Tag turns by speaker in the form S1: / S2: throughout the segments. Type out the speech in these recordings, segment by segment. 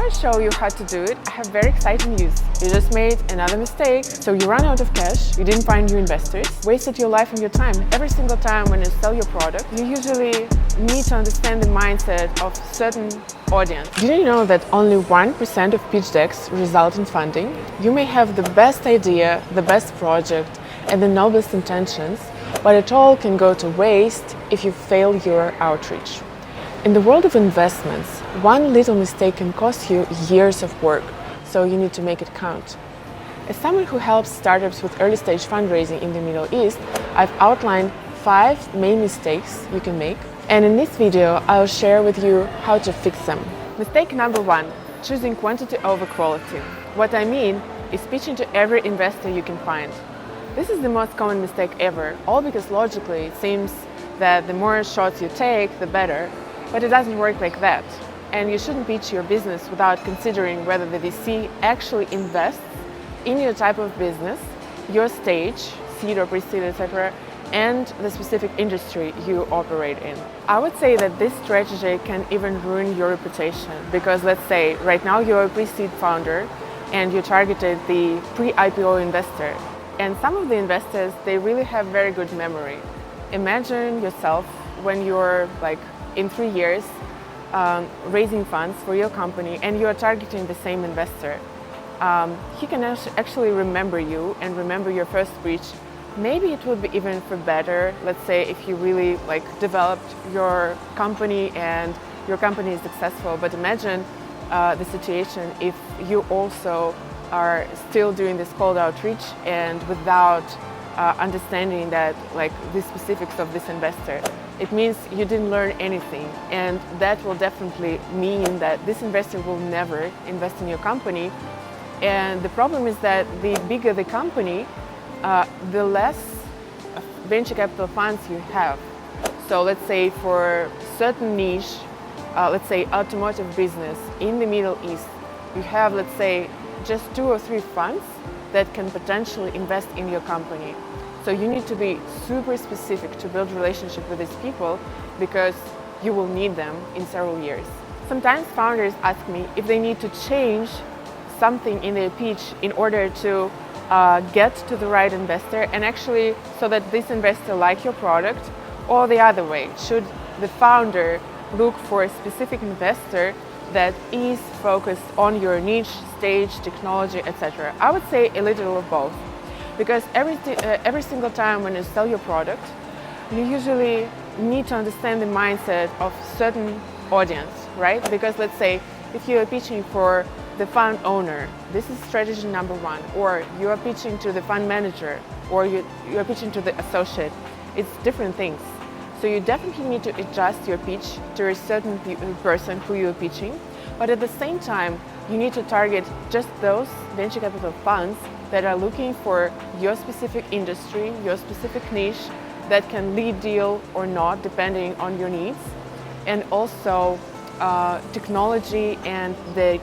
S1: I show you how to do it, I have very exciting news. You just made another mistake, so you ran out of cash, you didn't find new investors, wasted your life and your time. Every single time when you sell your product, you usually need to understand the mindset of certain audience. Did you know that only 1% of pitch decks result in funding? You may have the best idea, the best project, and the noblest intentions, but it all can go to waste if you fail your outreach. In the world of investments, one little mistake can cost you years of work, so you need to make it count. As someone who helps startups with early-stage fundraising in the Middle East, I've outlined 5 main mistakes you can make, and in this video, I'll share with you how to fix them. Mistake number 1, choosing quantity over quality. What I mean is pitching to every investor you can find. This is the most common mistake ever, all because logically it seems that the more shots you take, the better. But it doesn't work like that. And you shouldn't pitch your business without considering whether the VC actually invests in your type of business, your stage, seed or pre-seed, etc., and the specific industry you operate in. I would say that this strategy can even ruin your reputation because, let's say, right now you're a pre-seed founder and you targeted the pre-IPO investor. And some of the investors, they really have very good memory. Imagine yourself when you're in 3 years raising funds for your company and you're targeting the same investor. He can actually remember you and remember your first pitch. Maybe it would be even for better, let's say, if you really developed your company and your company is successful. But imagine the situation if you also are still doing this cold outreach and without understanding that the specifics of this investor. It means you didn't learn anything, and that will definitely mean that this investor will never invest in your company. And the problem is that the bigger the company, the less venture capital funds you have. So let's say for certain niche, let's say automotive business in the Middle East, you have, let's say, just 2 or 3 funds that can potentially invest in your company. So you need to be super specific to build relationship with these people because you will need them in several years. Sometimes founders ask me if they need to change something in their pitch in order to get to the right investor and actually so that this investor likes your product, or the other way. Should the founder look for a specific investor that is focused on your niche, stage, technology, etc.? I would say a little of both. Because every single time when you sell your product, you usually need to understand the mindset of certain audience, right? Because let's say if you are pitching for the fund owner, this is strategy number 1, or you are pitching to the fund manager, or you are pitching to the associate. It's different things. So you definitely need to adjust your pitch to a certain person who you're pitching, but at the same time, you need to target just those venture capital funds that are looking for your specific industry, your specific niche, that can lead deal or not, depending on your needs, and also technology and the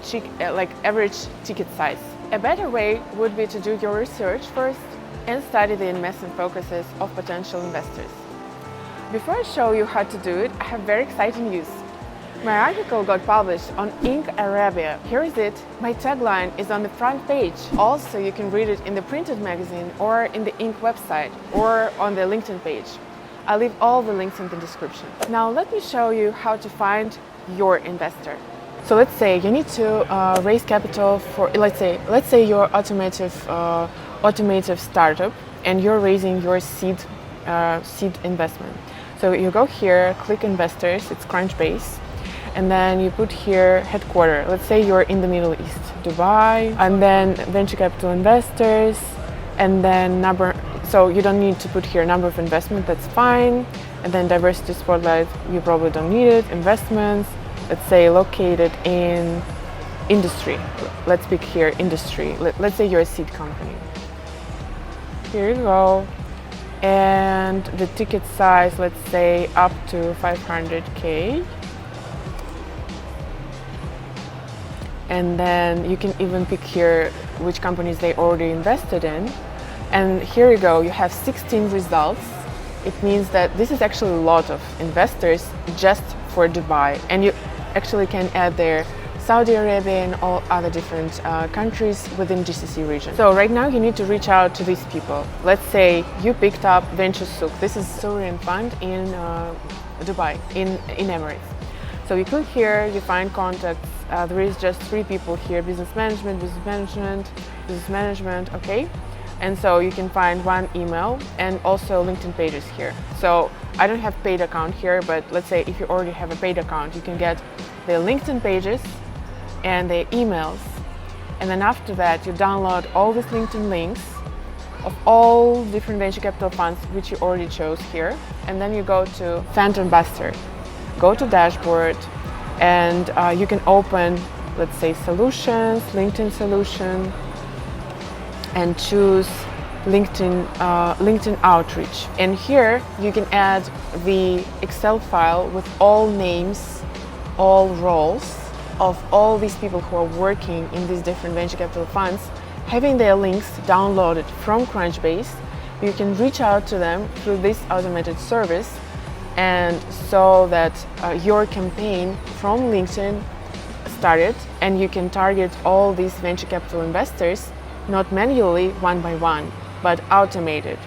S1: average ticket size. A better way would be to do your research first and study the investment focuses of potential investors. Before I show you how to do it, I have very exciting news. My article got published on Inc. Arabia. Here is it. My tagline is on the front page. Also, you can read it in the printed magazine or in the Inc. website or on the LinkedIn page. I'll leave all the links in the description. Now let me show you how to find your investor. So let's say you need to raise capital for, let's say you're automotive startup and you're raising your seed investment. So you go here, click investors, it's Crunchbase. And then you put here headquarter. Let's say you're in the Middle East, Dubai, and then venture capital investors, and then number. So you don't need to put here number of investment, that's fine. And then diversity spotlight, you probably don't need it. Investments, let's say located in industry. Let's pick here industry. Let's say you're a seed company. Here you go. And the ticket size, let's say up to 500K. And then you can even pick here which companies they already invested in. And here you go, you have 16 results. It means that this is actually a lot of investors just for Dubai. And you actually can add there Saudi Arabia, and all other different countries within GCC region. So right now you need to reach out to these people. Let's say you picked up Venture Souk. This is a sovereign fund in Dubai, in Emirates. So you click here, you find contacts. There is just 3 people here: business management, business management, business management, okay? And so you can find 1 email and also LinkedIn pages here. So I don't have paid account here, but let's say if you already have a paid account, you can get their LinkedIn pages and their emails. And then after that, you download all these LinkedIn links of all different venture capital funds which you already chose here. And then you go to Fund Ambassador, go to dashboard, and you can open, let's say, solutions, LinkedIn solution, and choose LinkedIn outreach. And here you can add the Excel file with all names, all roles of all these people who are working in these different venture capital funds, having their links downloaded from Crunchbase. You can reach out to them through this automated service, and so that your campaign from LinkedIn started, and you can target all these venture capital investors, not manually one by one, but automated.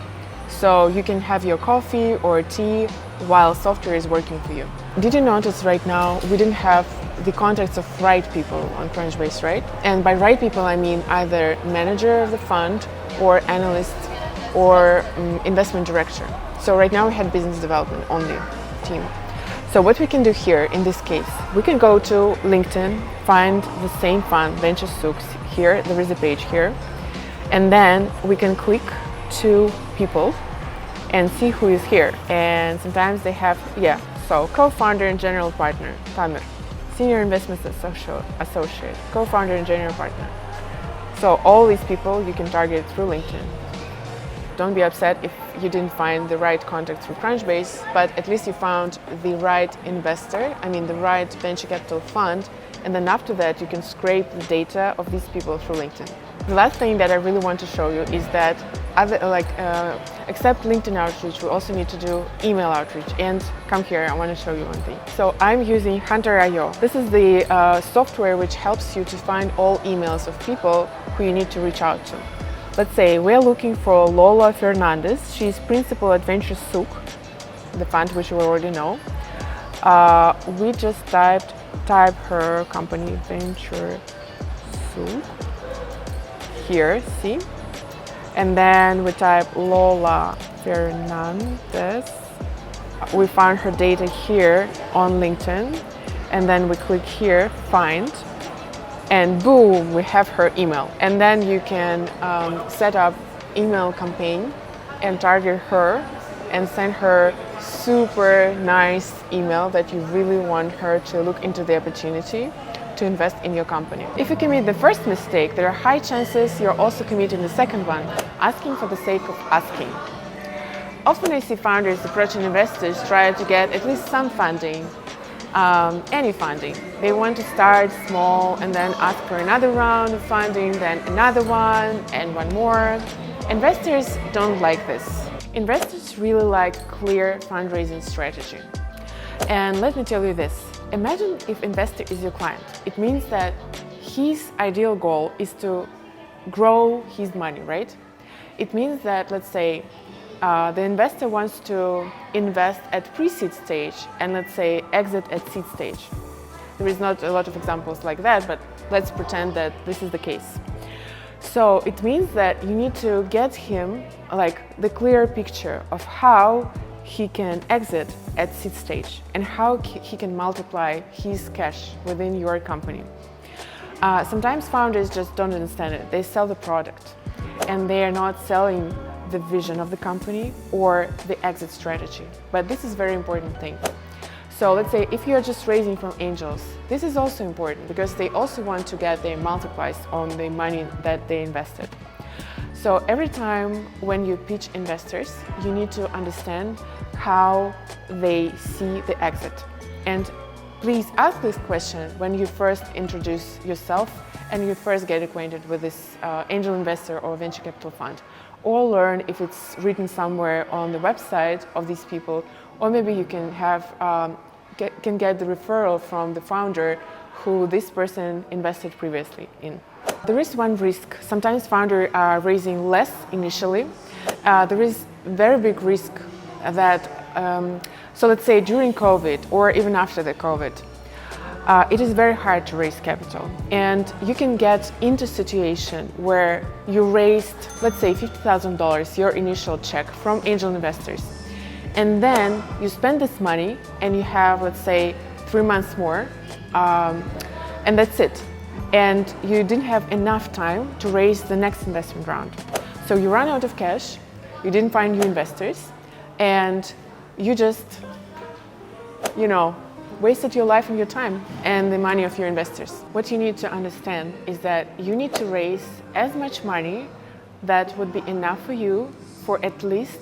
S1: So you can have your coffee or tea while software is working for you. Did you notice right now we didn't have the contacts of right people on Crunchbase, right? And by right people I mean either manager of the fund or analyst or investment director. So right now we had business development only team. So what we can do here in this case, we can go to LinkedIn, find the same fund, Venture Souk. Here there is a page here, and then we can click to people and see who is here. And sometimes they have, so co-founder and general partner, Tamer, senior investment associate, co-founder and general partner. So all these people you can target through LinkedIn. Don't be upset if you didn't find the right contact through Crunchbase, but at least you found the right investor, the right venture capital fund, and then after that you can scrape the data of these people through LinkedIn. The last thing that I really want to show you is that except LinkedIn outreach, we also need to do email outreach. And come here, I want to show you one thing. So I'm using Hunter.io. This is the software which helps you to find all emails of people who you need to reach out to. Let's say we're looking for Lola Fernandez. She's principal at Venture Souk, the fund which you already know. We just type her company, Venture Souk, here, see? And then we type Lola Fernandez. We find her data here on LinkedIn, and then we click here, find, and boom, we have her email. And then you can set up email campaign and target her and send her super nice email that you really want her to look into the opportunity to invest in your company. If you commit the first mistake, there are high chances you're also committing the second one, asking for the sake of asking. Often I see founders approaching investors try to get at least some funding, any funding. They want to start small and then ask for another round of funding, then another one and one more. Investors don't like this. Investors really like clear fundraising strategy. And let me tell you this. Imagine if investor is your client. It means that his ideal goal is to grow his money, right? It means that, let's say, the investor wants to invest at pre-seed stage and, let's say, exit at seed stage. There is not a lot of examples like that, but let's pretend that this is the case. So it means that you need to get him the clear picture of how he can exit at seed stage and how he can multiply his cash within your company. Sometimes founders just don't understand it. They sell the product and they are not selling the vision of the company or the exit strategy. But this is a very important thing. So let's say if you're just raising from angels, this is also important because they also want to get their multiplies on the money that they invested. So every time when you pitch investors, you need to understand how they see the exit. And please ask this question when you first introduce yourself and you first get acquainted with this angel investor or venture capital fund. Or learn if it's written somewhere on the website of these people, or maybe you can have get the referral from the founder who this person invested previously in. There is one risk. Sometimes founders are raising less initially. There is very big risk that, so let's say during COVID or even after the COVID, it is very hard to raise capital. And you can get into a situation where you raised, let's say $50,000, your initial check from angel investors. And then you spend this money and you have, let's say, 3 months more, and that's it. And you didn't have enough time to raise the next investment round. So you run out of cash, you didn't find new investors, and you just, wasted your life and your time and the money of your investors. What you need to understand is that you need to raise as much money that would be enough for you for at least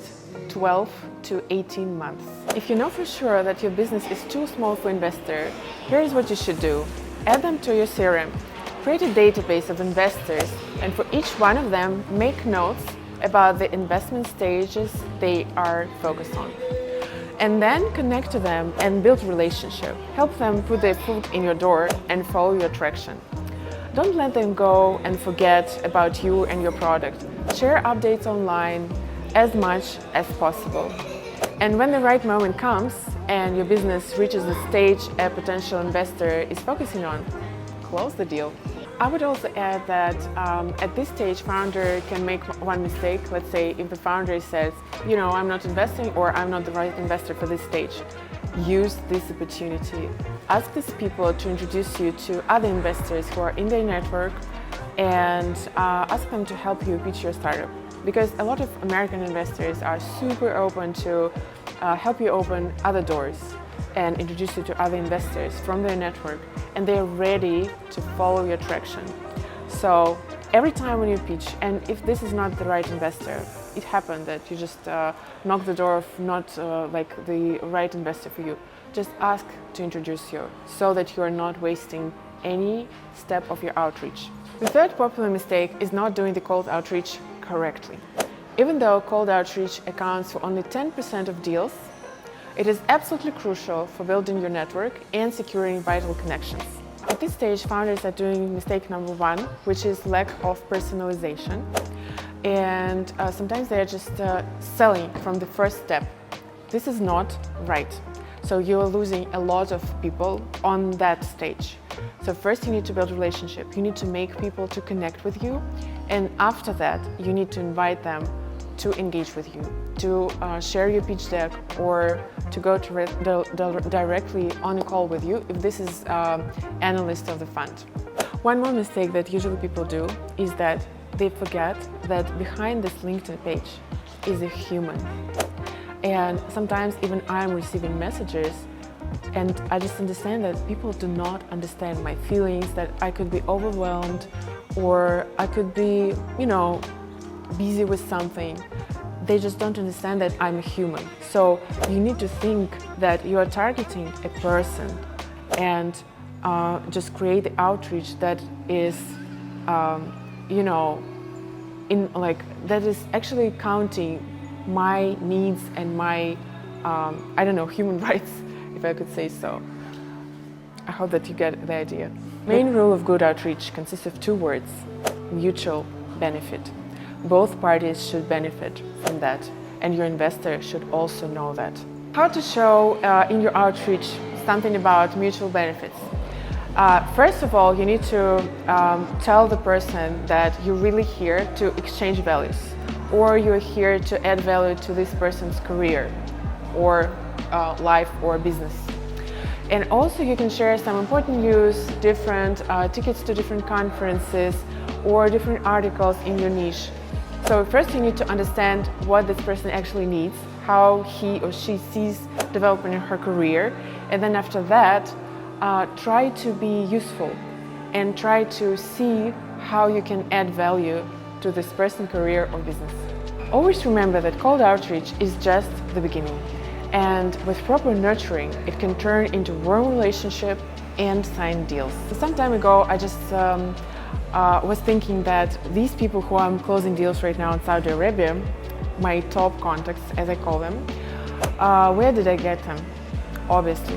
S1: 12 to 18 months. If you know for sure that your business is too small for investor, here's what you should do. Add them to your CRM. Create a database of investors, and for each one of them, make notes about the investment stages they are focused on. And then connect to them and build a relationship. Help them put their foot in your door and follow your traction. Don't let them go and forget about you and your product. Share updates online as much as possible. And when the right moment comes and your business reaches the stage a potential investor is focusing on, close the deal. I would also add that at this stage, founder can make one mistake. Let's say if the founder says, I'm not investing or I'm not the right investor for this stage. Use this opportunity. Ask these people to introduce you to other investors who are in their network and ask them to help you pitch your startup. Because a lot of American investors are super open to help you open other doors and introduce you to other investors from their network, and they're ready to follow your traction. So every time when you pitch, and if this is not the right investor, it happened that you just knock the door of not like the right investor for you, just ask to introduce you so that you are not wasting any step of your outreach. The third popular mistake is not doing the cold outreach correctly. Even though cold outreach accounts for only 10% of deals, it is absolutely crucial for building your network and securing vital connections. At this stage, founders are doing mistake number one, which is lack of personalization. And sometimes they are just selling from the first step. This is not right. So you are losing a lot of people on that stage. So first you need to build a relationship. You need to make people to connect with you. And after that, you need to invite them to engage with you, to share your pitch deck, or to go directly on a call with you if this is analyst of the fund. One more mistake that usually people do is that they forget that behind this LinkedIn page is a human. And sometimes even I'm receiving messages and I just understand that people do not understand my feelings, that I could be overwhelmed or I could be, busy with something. They just don't understand that I'm a human. So you need to think that you are targeting a person and just create the outreach that is, that is actually counting my needs and my, human rights, if I could say so. I hope that you get the idea. Main rule of good outreach consists of two words: mutual benefit. Both parties should benefit from that, and your investor should also know that. How to show in your outreach something about mutual benefits? First of all, you need to tell the person that you're really here to exchange values, or you're here to add value to this person's career or life or business. And also you can share some important news, different tickets to different conferences or different articles in your niche. So first you need to understand what this person actually needs, how he or she sees development in her career, and then after that try to be useful and try to see how you can add value to this person's career or business. Always remember that cold outreach is just the beginning, and with proper nurturing it can turn into warm relationship and sign deals. Some time ago I just was thinking that these people who I'm closing deals right now in Saudi Arabia, my top contacts as I call them, where did I get them? Obviously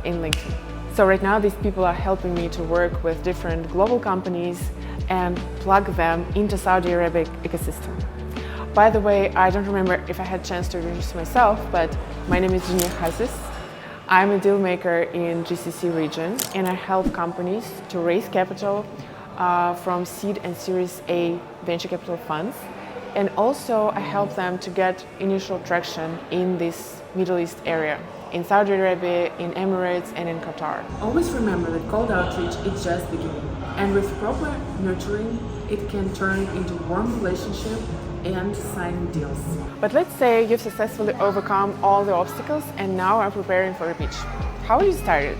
S1: in LinkedIn. So right now these people are helping me to work with different global companies and plug them into Saudi Arabia ecosystem. By the way, I don't remember if I had a chance to introduce myself, but my name is Junior Hazis. I'm a deal maker in GCC region, and I help companies to raise capital from seed and Series A venture capital funds. And also I help them to get initial traction in this Middle East area, in Saudi Arabia, in Emirates, and in Qatar. Always remember that cold outreach is just beginning. And with proper nurturing, it can turn into warm relationship and signing deals. But let's say you've successfully overcome all the obstacles and now are preparing for a pitch. How would you start it?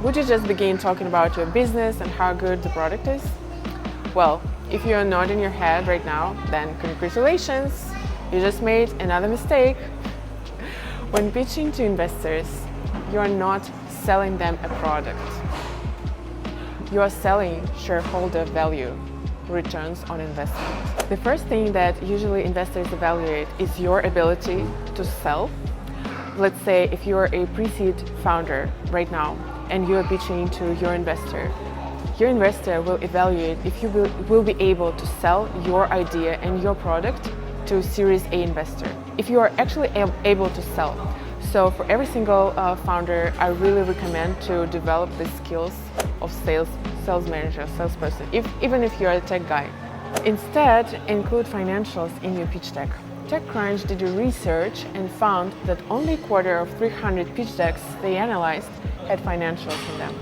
S1: Would you just begin talking about your business and how good the product is? Well, if you're nodding your head right now, then congratulations, you just made another mistake. When pitching to investors, you are not selling them a product. You are selling shareholder value, returns on investment. The first thing that usually investors evaluate is your ability to sell. Let's say if you're a pre-seed founder right now and you're pitching to your investor will evaluate if you will be able to sell your idea and your product to a Series A investor. If you are actually able to sell. So for every single founder, I really recommend to develop the skills of sales manager, salesperson, even if you're a tech guy. Instead, include financials in your pitch deck. TechCrunch did a research and found that only a quarter of 300 pitch decks they analyzed had financials in them.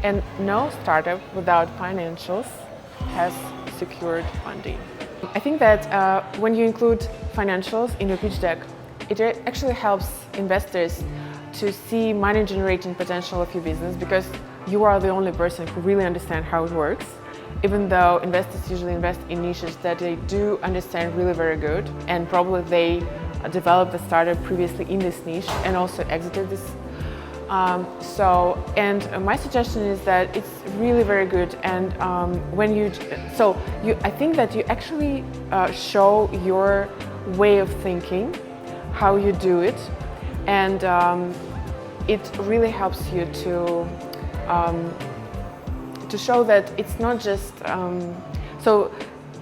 S1: And no startup without financials has secured funding. I think that when you include financials in your pitch deck, it actually helps investors to see money generating potential of your business, because you are the only person who really understands how it works, even though investors usually invest in niches that they do understand really very good, and probably they developed the startup previously in this niche and also exited this. My suggestion is that it's really very good, and I think that you actually show your way of thinking, how you do it, and it really helps you to show that it's not just. So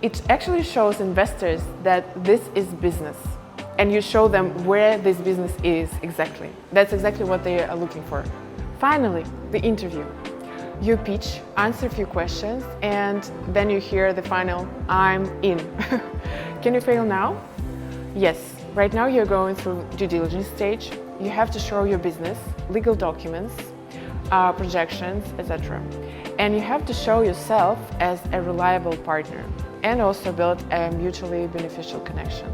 S1: it actually shows investors that this is business. And you show them where this business is exactly. That's exactly what they are looking for. Finally, the interview. You pitch, answer a few questions, and then you hear the final, "I'm in." Can you fail now? Yes. Right now you're going through due diligence stage. You have to show your business, legal documents, projections, etc. And you have to show yourself as a reliable partner and also build a mutually beneficial connection.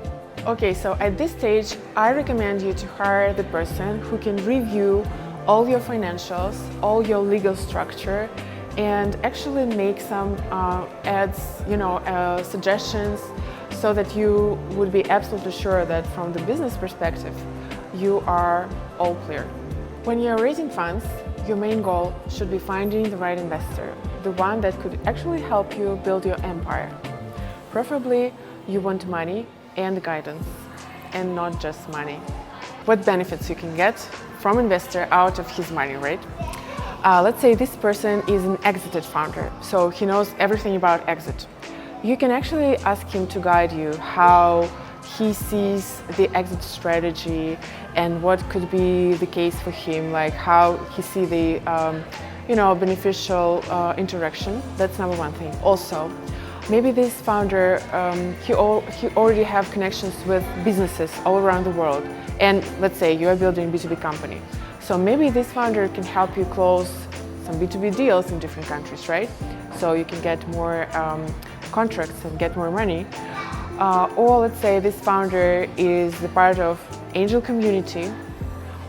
S1: Okay, so at this stage, I recommend you to hire the person who can review all your financials, all your legal structure, and actually make some suggestions, so that you would be absolutely sure that from the business perspective, you are all clear. When you're raising funds, your main goal should be finding the right investor, the one that could actually help you build your empire. Preferably, you want money and guidance, and not just money. What benefits you can get from investor out of his money, right? Let's say this person is an exited founder, so he knows everything about exit. You can actually ask him to guide you how he sees the exit strategy and what could be the case for him, like how he sees the beneficial interaction. That's number one thing. Also, maybe this founder, he already have connections with businesses all around the world. And let's say you are building a B2B company. So maybe this founder can help you close some B2B deals in different countries, right? So you can get more contracts and get more money. Or let's say this founder is the part of angel community,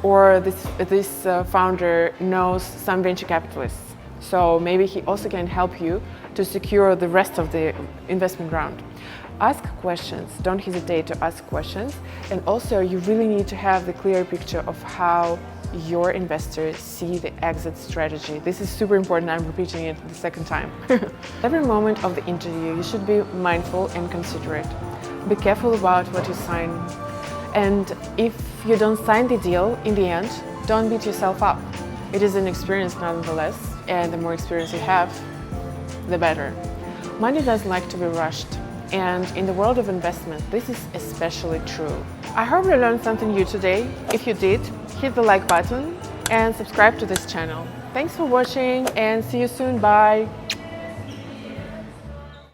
S1: or this founder knows some venture capitalists. So maybe he also can help you to secure the rest of the investment round. Ask questions, don't hesitate to ask questions. And also you really need to have the clear picture of how your investors see the exit strategy. This is super important, I'm repeating it the second time. Every moment of the interview, you should be mindful and considerate. Be careful about what you sign. And if you don't sign the deal in the end, don't beat yourself up. It is an experience nonetheless, and the more experience you have, the better. Money doesn't like to be rushed, and in the world of investment, this is especially true. I hope you learned something new today. If you did, hit the like button and subscribe to this channel. Thanks for watching and see you soon. Bye!